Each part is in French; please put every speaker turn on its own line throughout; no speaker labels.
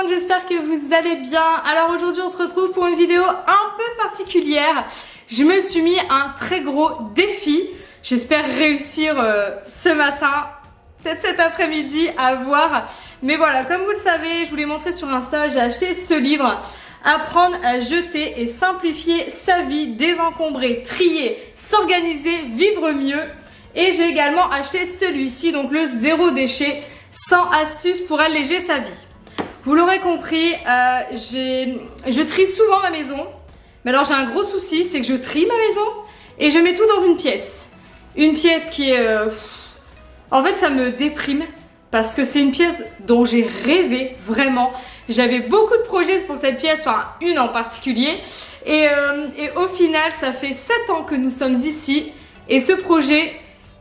monde, j'espère que vous allez bien. Alors aujourd'hui on se retrouve pour une vidéo un peu particulière. Je me suis mis un très gros défi. J'espère réussir ce matin, peut-être cet après-midi à voir. Mais voilà, comme vous le savez, je vous l'ai montré sur Insta, j'ai acheté ce livre. Apprendre à jeter et simplifier sa vie, désencombrer, trier, s'organiser, vivre mieux. Et j'ai également acheté celui-ci, donc le zéro déchet, 100 astuces pour alléger sa vie. Vous l'aurez compris, je trie souvent ma maison. Mais alors j'ai un gros souci, c'est que je trie ma maison et je mets tout dans une pièce. Une pièce qui est... En fait ça me déprime parce que c'est une pièce dont j'ai rêvé vraiment. J'avais beaucoup de projets pour cette pièce, enfin une en particulier. Et au final ça fait 7 ans que nous sommes ici et ce projet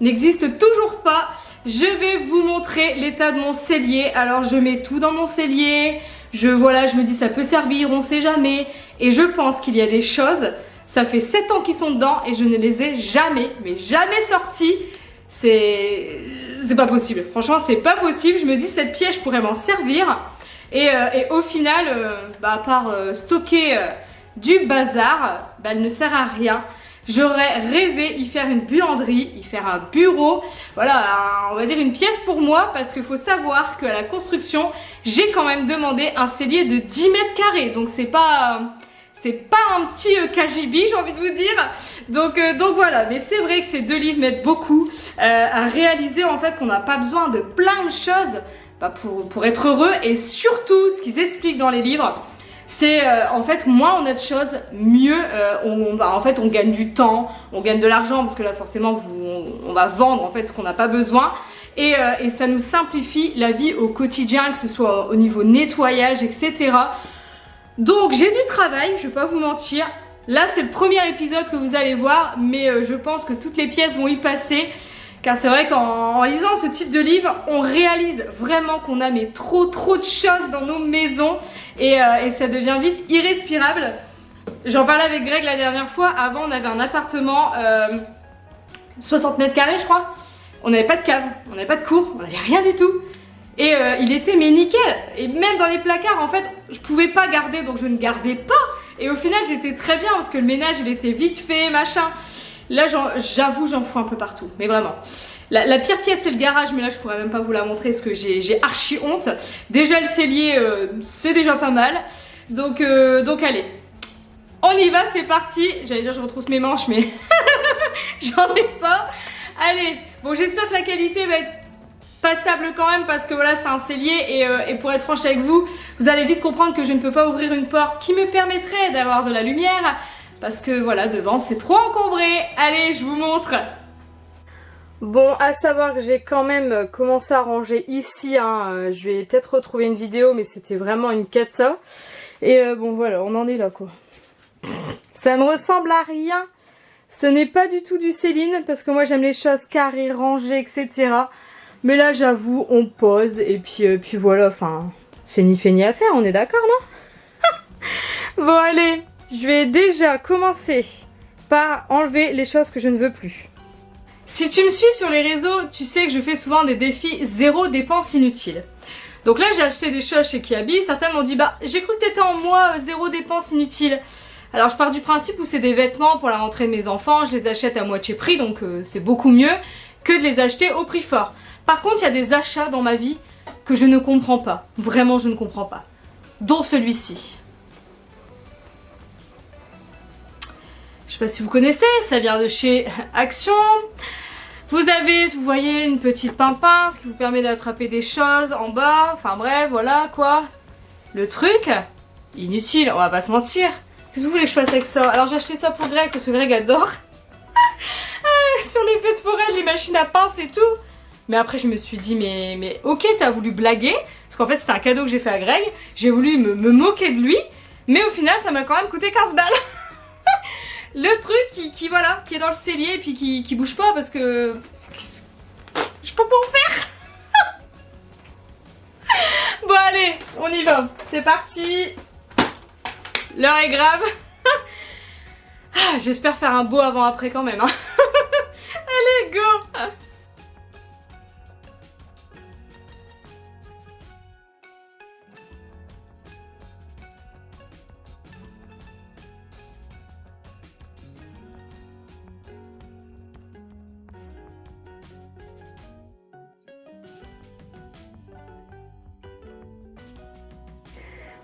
n'existe toujours pas. Je vais vous montrer l'état de mon cellier. Alors je mets tout dans mon cellier. Je me dis ça peut servir, on sait jamais. Et je pense qu'il y a des choses, ça fait 7 ans qu'ils sont dedans et je ne les ai jamais, mais jamais sorties. C'est pas possible. Franchement c'est pas possible. Je me dis cette pièce je pourrais m'en servir. Et au final, à part stocker du bazar, elle ne sert à rien. J'aurais rêvé y faire une buanderie, y faire un bureau, voilà, on va dire une pièce pour moi, parce qu'il faut savoir qu'à la construction, j'ai quand même demandé un cellier de 10 mètres carrés, donc c'est pas un petit KGB, j'ai envie de vous dire. Donc voilà, mais c'est vrai que ces deux livres m'aident beaucoup à réaliser en fait qu'on n'a pas besoin de plein de choses pour être heureux, et surtout ce qu'ils expliquent dans les livres, c'est en fait moins on a de choses, mieux en fait on gagne du temps, on gagne de l'argent parce que là forcément on va vendre en fait ce qu'on n'a pas besoin et ça nous simplifie la vie au quotidien, que ce soit au niveau nettoyage, etc. Donc j'ai du travail, je vais pas vous mentir. Là c'est le premier épisode que vous allez voir, mais je pense que toutes les pièces vont y passer. Car c'est vrai qu'en lisant ce type de livre, on réalise vraiment qu'on a trop de choses dans nos maisons et ça devient vite irrespirable. J'en parlais avec Greg la dernière fois. Avant, on avait un appartement 60 mètres carrés, je crois. On n'avait pas de cave, on n'avait pas de cour, on n'avait rien du tout. Et il était mais nickel. Et même dans les placards, en fait, je pouvais pas garder, donc je ne gardais pas. Et au final, j'étais très bien parce que le ménage, il était vite fait, machin. Là, j'avoue, j'en fous un peu partout, mais vraiment. La pire pièce, c'est le garage, mais là, je pourrais même pas vous la montrer parce que j'ai archi honte. Déjà, le cellier, c'est déjà pas mal. Donc allez, on y va, c'est parti. J'allais dire, je retrousse mes manches, mais j'en ai pas. Allez, bon, j'espère que la qualité va être passable quand même parce que voilà, c'est un cellier et pour être franche avec vous, vous allez vite comprendre que je ne peux pas ouvrir une porte qui me permettrait d'avoir de la lumière. Parce que voilà, devant c'est trop encombré. Allez, je vous montre. Bon, à savoir que j'ai quand même commencé à ranger ici. Je vais peut-être retrouver une vidéo, mais c'était vraiment une cata. Et bon voilà, on en est là quoi. Ça ne ressemble à rien. Ce n'est pas du tout du Céline, parce que moi j'aime les choses carrées, rangées, etc. Mais là j'avoue, on pose et puis voilà, enfin, c'est ni fait ni à faire, on est d'accord, non? Bon allez. Je vais déjà commencer par enlever les choses que je ne veux plus. Si tu me suis sur les réseaux, tu sais que je fais souvent des défis zéro dépense inutile. Donc là j'ai acheté des choses chez Kiabi, certains m'ont dit j'ai cru que t'étais en moi zéro dépense inutile. Alors je pars du principe où c'est des vêtements pour la rentrée de mes enfants, je les achète à moitié prix, donc c'est beaucoup mieux que de les acheter au prix fort. Par contre il y a des achats dans ma vie que je ne comprends pas, vraiment je ne comprends pas, dont celui-ci. Je sais pas si vous connaissez, ça vient de chez Action. Vous voyez, une petite pince qui vous permet d'attraper des choses en bas. Enfin bref, voilà quoi. Le truc, inutile, on va pas se mentir. Qu'est-ce que vous voulez que je fasse avec ça? Alors j'ai acheté ça pour Greg, parce que Greg adore. Sur les feux de forêt, les machines à pince et tout. Mais après je me suis dit, mais ok, t'as voulu blaguer. Parce qu'en fait c'était un cadeau que j'ai fait à Greg. J'ai voulu me moquer de lui. Mais au final ça m'a quand même coûté 15 balles. Le truc qui est dans le cellier et puis qui bouge pas parce que je peux pas en faire. Bon allez, on y va, c'est parti. L'heure est grave. J'espère faire un beau avant-après quand même. Allez, go.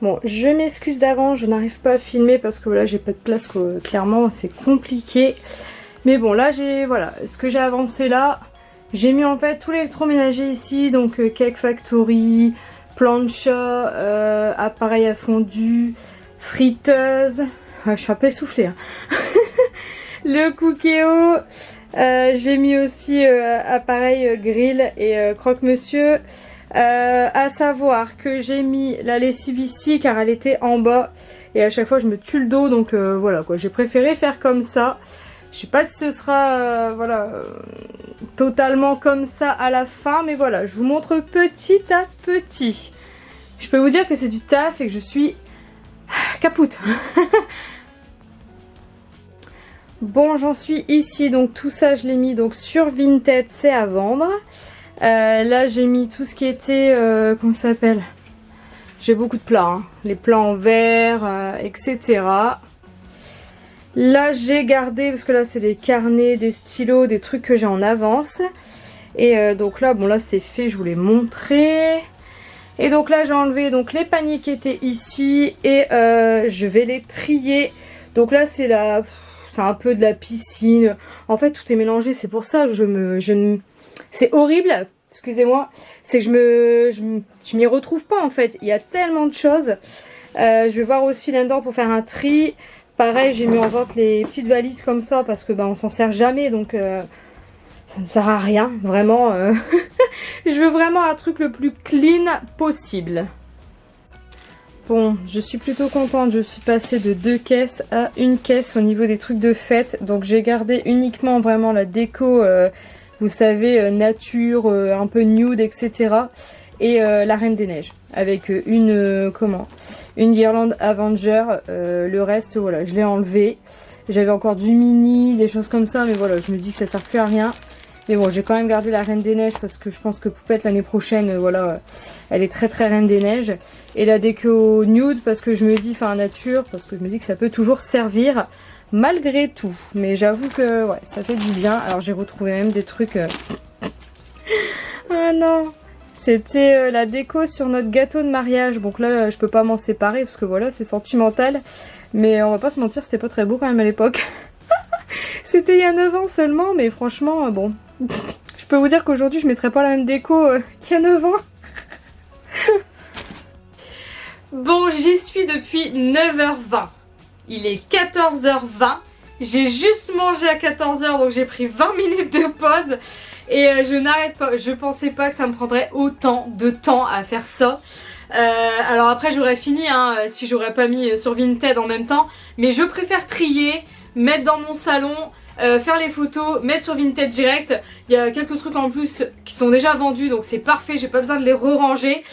Bon, je m'excuse d'avance, je n'arrive pas à filmer parce que voilà, j'ai pas de place, quoi. Clairement c'est compliqué. Mais bon, là j'ai, voilà, ce que j'ai avancé là, j'ai mis en fait tout l'électroménager ici, donc Cake Factory, plancha, appareil à fondu, friteuse, je suis un peu essoufflée hein. Le Cookéo, j'ai mis aussi appareil grill et croque-monsieur. À savoir que j'ai mis la lessive ici car elle était en bas et à chaque fois je me tue le dos, donc voilà quoi, j'ai préféré faire comme ça. Je sais pas si ce sera voilà totalement comme ça à la fin, mais voilà, je vous montre petit à petit. Je peux vous dire que c'est du taf et que je suis capoute. Bon, j'en suis ici, donc tout ça je l'ai mis donc sur Vinted, c'est à vendre. Là j'ai mis tout ce qui était, comment ça s'appelle, j'ai beaucoup de plats, hein. Les plats en verre, etc. Là j'ai gardé, parce que là c'est des carnets, des stylos, des trucs que j'ai en avance. Et donc là, bon là c'est fait, je vous l'ai montré. Et donc là j'ai enlevé donc les paniers qui étaient ici et je vais les trier. Donc là c'est un peu de la piscine. En fait tout est mélangé, c'est pour ça que c'est horrible, excusez-moi. C'est que je m'y retrouve pas en fait. Il y a tellement de choses. Je vais voir aussi là-dedans pour faire un tri. Pareil, j'ai mis en vente les petites valises comme ça parce que on s'en sert jamais, donc ça ne sert à rien, vraiment. Je veux vraiment un truc le plus clean possible. Bon, je suis plutôt contente, je suis passée de 2 caisses à 1 caisse au niveau des trucs de fête. Donc j'ai gardé uniquement vraiment la déco, vous savez, nature, un peu nude, etc. Et la Reine des Neiges, avec une guirlande Avenger. Le reste, voilà, je l'ai enlevé. J'avais encore du mini, des choses comme ça, mais voilà, je me dis que ça sert plus à rien. Mais bon, j'ai quand même gardé la Reine des Neiges parce que je pense que Poupette l'année prochaine, voilà, elle est très très Reine des Neiges. Et la déco nude parce que je me dis, enfin nature, parce que je me dis que ça peut toujours servir malgré tout. Mais j'avoue que ouais, ça fait du bien. Alors j'ai retrouvé même des trucs... Ah non, c'était la déco sur notre gâteau de mariage. Donc là, je peux pas m'en séparer parce que voilà, c'est sentimental. Mais on va pas se mentir, c'était pas très beau quand même à l'époque. C'était il y a 9 ans seulement, mais franchement, bon... Je peux vous dire qu'aujourd'hui, je mettrais pas la même déco qu'il y a 9 ans. Bon, j'y suis depuis 9h20. Il est 14h20. J'ai juste mangé à 14h, donc j'ai pris 20 minutes de pause. Et je n'arrête pas. Je pensais pas que ça me prendrait autant de temps à faire ça. Alors après, j'aurais fini hein, si j'aurais pas mis sur Vinted en même temps. Mais je préfère trier, mettre dans mon salon, faire les photos, mettre sur Vinted direct. Il y a quelques trucs en plus qui sont déjà vendus, donc c'est parfait. J'ai pas besoin de les re-ranger.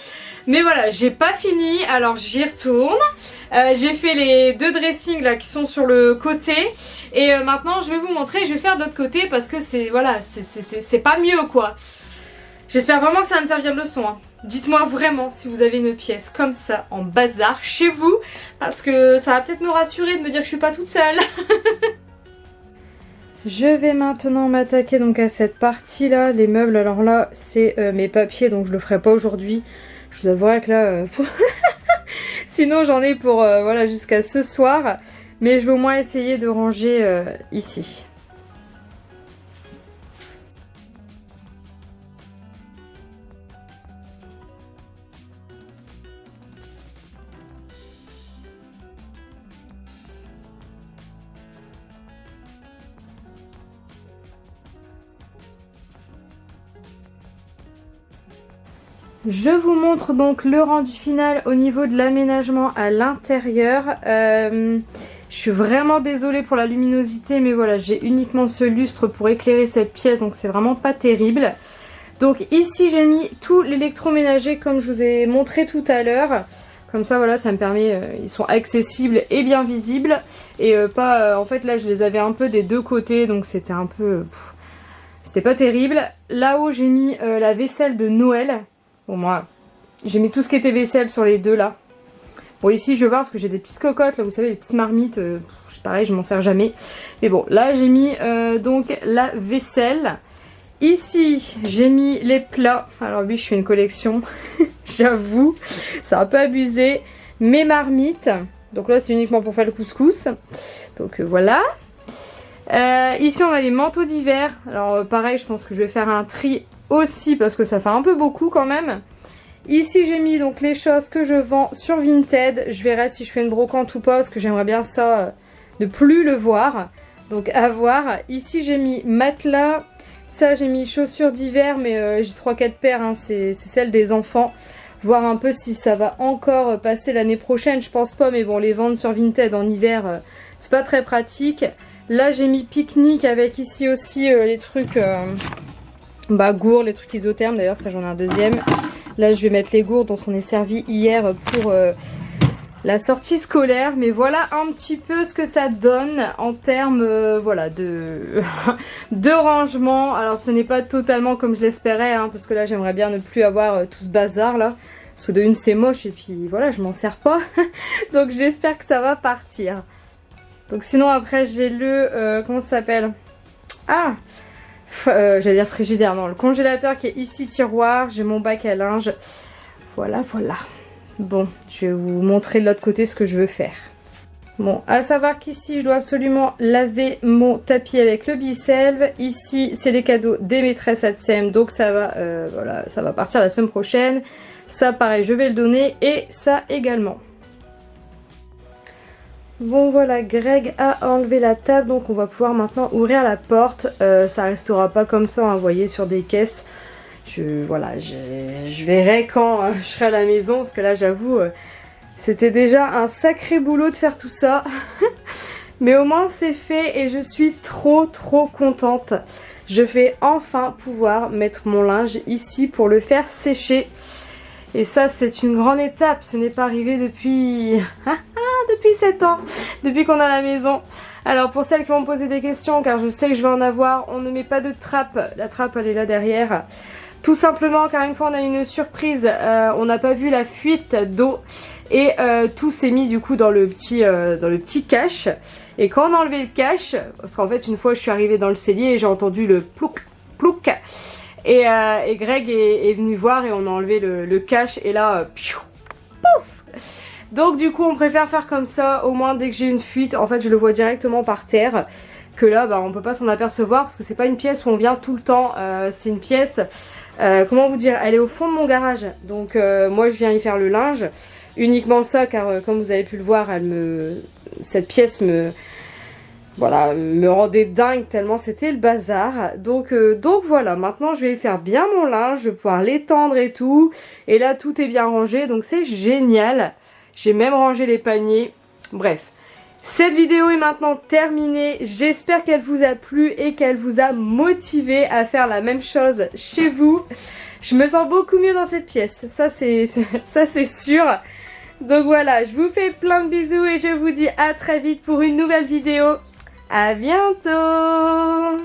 Mais voilà, j'ai pas fini, alors j'y retourne. J'ai fait les 2 dressings là qui sont sur le côté. Et maintenant je vais vous montrer, je vais faire de l'autre côté parce que c'est voilà, c'est pas mieux quoi. J'espère vraiment que ça va me servir de leçon. Hein. Dites-moi vraiment si vous avez une pièce comme ça en bazar chez vous. Parce que ça va peut-être me rassurer de me dire que je suis pas toute seule. Je vais maintenant m'attaquer donc à cette partie là, les meubles. Alors là c'est mes papiers, donc je le ferai pas aujourd'hui. Je vous avouerai que là, sinon j'en ai pour voilà, jusqu'à ce soir. Mais je vais au moins essayer de ranger ici. Je vous montre donc le rendu final au niveau de l'aménagement à l'intérieur. Je suis vraiment désolée pour la luminosité, mais voilà, j'ai uniquement ce lustre pour éclairer cette pièce, donc c'est vraiment pas terrible. Donc ici j'ai mis tout l'électroménager comme je vous ai montré tout à l'heure. Comme ça voilà, ça me permet, ils sont accessibles et bien visibles. Et pas, en fait là je les avais un peu des deux côtés, donc c'était un peu... c'était pas terrible. Là-haut j'ai mis la vaisselle de Noël. Bon moi, j'ai mis tout ce qui était vaisselle sur les deux là. Bon ici je vais voir parce que j'ai des petites cocottes là, vous savez les petites marmites, pareil je m'en sers jamais. Mais bon là j'ai mis donc la vaisselle. Ici j'ai mis les plats. Alors oui je fais une collection, j'avoue, c'est un peu abusé. mes marmites. Donc là c'est uniquement pour faire le couscous. Donc voilà. Ici on a les manteaux d'hiver. Alors pareil, je pense que je vais faire un tri aussi parce que ça fait un peu beaucoup quand même. Ici j'ai mis donc les choses que je vends sur Vinted. Je verrai si je fais une brocante ou pas parce que j'aimerais bien ça ne plus le voir. Donc à voir. Ici j'ai mis matelas. Ça j'ai mis chaussures d'hiver mais j'ai 3-4 paires, hein. C'est celles des enfants. Voir un peu si ça va encore passer l'année prochaine. Je pense pas, mais bon, les vendre sur Vinted en hiver c'est pas très pratique. Là j'ai mis pique-nique avec ici aussi les trucs gourdes, les trucs isothermes. D'ailleurs ça j'en ai un deuxième. Là je vais mettre les gourdes dont on est servi hier pour la sortie scolaire. Mais voilà un petit peu ce que ça donne en termes voilà, de rangement. Alors ce n'est pas totalement comme je l'espérais, hein, parce que là j'aimerais bien ne plus avoir tout ce bazar là. Parce que de une c'est moche et puis voilà, je m'en sers pas. Donc j'espère que ça va partir. Donc sinon après j'ai le comment ça s'appelle, j'allais dire frigidaire, non, le congélateur qui est ici tiroir. J'ai mon bac à linge. Voilà. Bon, je vais vous montrer de l'autre côté ce que je veux faire. Bon, à savoir qu'ici je dois absolument laver mon tapis avec le biselve. Ici c'est les cadeaux des maîtresses ATSEM, donc ça va voilà, ça va partir la semaine prochaine. Ça pareil je vais le donner et ça également. Bon voilà, Greg a enlevé la table, donc on va pouvoir maintenant ouvrir la porte. Ça restera pas comme ça, hein, vous voyez, sur des caisses. Je verrai quand je serai à la maison, parce que là j'avoue, c'était déjà un sacré boulot de faire tout ça. Mais au moins c'est fait et je suis trop contente. Je vais enfin pouvoir mettre mon linge ici pour le faire sécher. Et ça c'est une grande étape, ce n'est pas arrivé depuis 7 ans, depuis qu'on a la maison. Alors pour celles qui vont me poser des questions, car je sais que je vais en avoir, on ne met pas de trappe, la trappe elle est là derrière. Tout simplement car une fois on a une surprise, on n'a pas vu la fuite d'eau et tout s'est mis du coup dans le petit cache. Et quand on a enlevé le cache, parce qu'en fait une fois je suis arrivée dans le cellier et j'ai entendu le plouc plouc. Et Greg est venu voir et on a enlevé le cache et là, pouf. Donc du coup on préfère faire comme ça, au moins dès que j'ai une fuite, en fait je le vois directement par terre. Que là on peut pas s'en apercevoir parce que c'est pas une pièce où on vient tout le temps, c'est une pièce, comment vous dire, elle est au fond de mon garage. Donc moi je viens y faire le linge, uniquement ça car comme vous avez pu le voir, cette pièce me rendait dingue tellement c'était le bazar. Donc voilà, maintenant je vais faire bien mon linge, je vais pouvoir l'étendre et tout. Et là tout est bien rangé, donc c'est génial. J'ai même rangé les paniers. Bref, cette vidéo est maintenant terminée. J'espère qu'elle vous a plu et qu'elle vous a motivé à faire la même chose chez vous. Je me sens beaucoup mieux dans cette pièce, ça c'est sûr. Donc voilà, je vous fais plein de bisous et je vous dis à très vite pour une nouvelle vidéo. À bientôt!